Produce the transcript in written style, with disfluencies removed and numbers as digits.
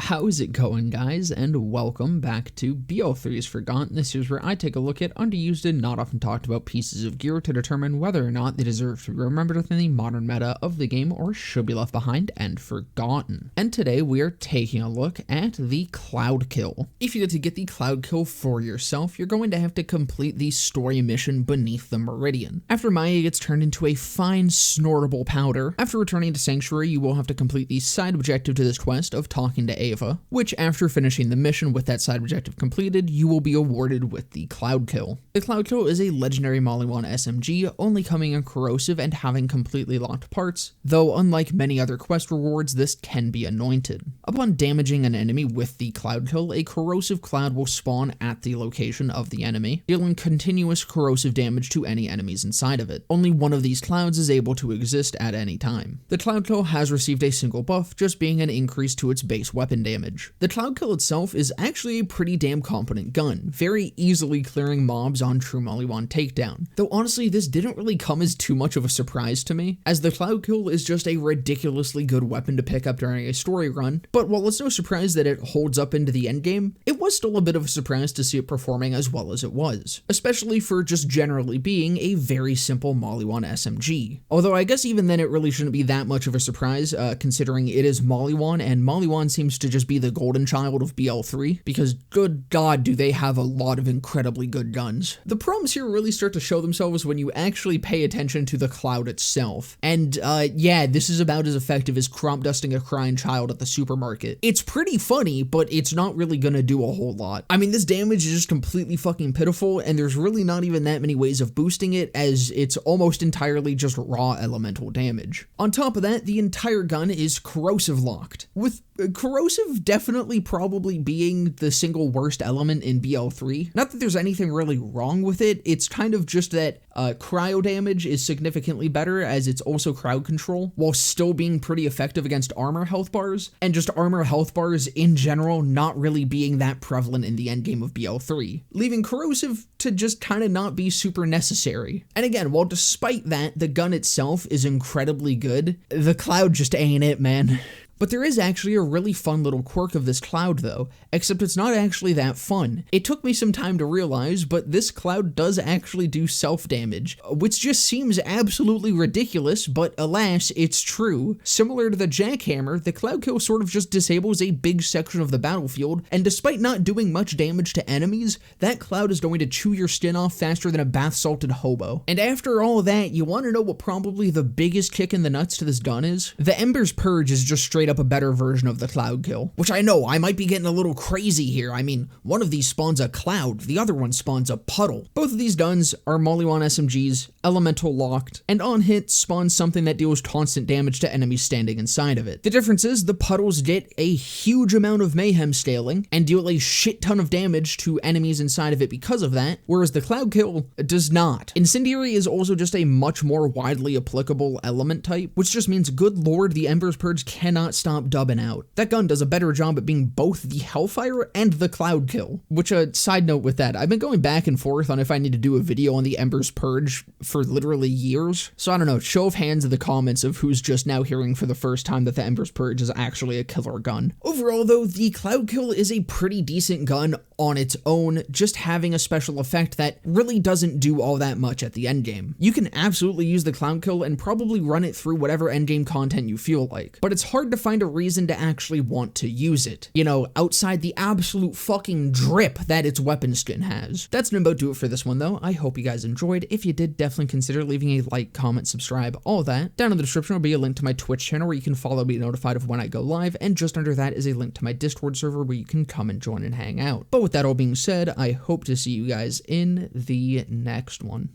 How's it going, guys, and welcome back to BL3's Forgotten. This is where I take a look at underused and not often talked about pieces of gear to determine whether or not they deserve to be remembered within the modern meta of the game or should be left behind and forgotten. And today we are taking a look at the Cloud Kill. If you get to get the Cloud Kill for yourself, you're going to have to complete the story mission Beneath the Meridian. After Maya gets turned into a fine snortable powder, after returning to Sanctuary, you will have to complete the side objective to this quest of talking to Ava, which after finishing the mission with that side objective completed, you will be awarded with the Cloud Kill. The Cloud Kill is a legendary Maliwan SMG, only coming in corrosive and having completely locked parts, though unlike many other quest rewards, this can be anointed. Upon damaging an enemy with the Cloud Kill, a corrosive cloud will spawn at the location of the enemy, dealing continuous corrosive damage to any enemies inside of it. Only one of these clouds is able to exist at any time. The Cloud Kill has received a single buff, just being an increase to its base weapon damage. The Cloud Kill itself is actually a pretty damn competent gun, very easily clearing mobs on true Maliwan takedown, though honestly this didn't really come as too much of a surprise to me, as the Cloud Kill is just a ridiculously good weapon to pick up during a story run, but while it's no surprise that it holds up into the endgame, it was still a bit of a surprise to see it performing as well as it was, especially for just generally being a very simple Maliwan SMG. Although I guess even then it really shouldn't be that much of a surprise, considering it is Maliwan, and Maliwan seems to just be the golden child of BL3, because good god do they have a lot of incredibly good guns. The problems here really start to show themselves when you actually pay attention to the cloud itself, and yeah, this is about as effective as crop dusting a crying child at the supermarket. It's pretty funny, but it's not really gonna do a whole lot. I mean, this damage is just completely fucking pitiful, and there's really not even that many ways of boosting it, as it's almost entirely just raw elemental damage. On top of that, the entire gun is corrosive locked, with corrosive definitely probably being the single worst element in BL3. Not that there's anything really wrong with it, it's kind of just that cryo damage is significantly better as it's also crowd control, while still being pretty effective against armor health bars, and just armor health bars in general not really being that prevalent in the endgame of BL3, leaving corrosive to just kind of not be super necessary. And again, while despite that, the gun itself is incredibly good, the cloud just ain't it, man. But there is actually a really fun little quirk of this cloud though, except it's not actually that fun. It took me some time to realize, but this cloud does actually do self-damage, which just seems absolutely ridiculous, but alas, it's true. Similar to the jackhammer, the Cloud Kill sort of just disables a big section of the battlefield, and despite not doing much damage to enemies, that cloud is going to chew your skin off faster than a bath-salted hobo. And after all that, you want to know what probably the biggest kick in the nuts to this gun is? The Ember's Purge is just straight up a better version of the Cloud Kill, which I know I might be getting a little crazy here. I mean, one of these spawns a cloud, the other one spawns a puddle. Both of these guns are Maliwan SMGs, elemental locked, and on hit spawns something that deals constant damage to enemies standing inside of it. The difference is the puddles get a huge amount of mayhem scaling and deal a shit ton of damage to enemies inside of it because of that, whereas the Cloud Kill does not. Incendiary is also just a much more widely applicable element type, which just means good lord the Ember's Purge cannot stop dubbing out. That gun does a better job at being both the Hellfire and the Cloud Kill, which side note with that, I've been going back and forth on if I need to do a video on the Ember's Purge for literally years, so I don't know, show of hands in the comments of who's just now hearing for the first time that the Ember's Purge is actually a killer gun. Overall though, the Cloud Kill is a pretty decent gun on its own, just having a special effect that really doesn't do all that much at the endgame. You can absolutely use the Cloud Kill and probably run it through whatever endgame content you feel like, but it's hard to find a reason to actually want to use it, you know, outside the absolute fucking drip that its weapon skin has. That's gonna about do it for this one though. I hope you guys enjoyed. If you did, definitely consider leaving a like, comment, subscribe, all that. Down in the description will be a link to my Twitch channel where you can follow me notified of when I go live, and just under that is a link to my Discord server where you can come and join and hang out. But with that all being said, I hope to see you guys in the next one.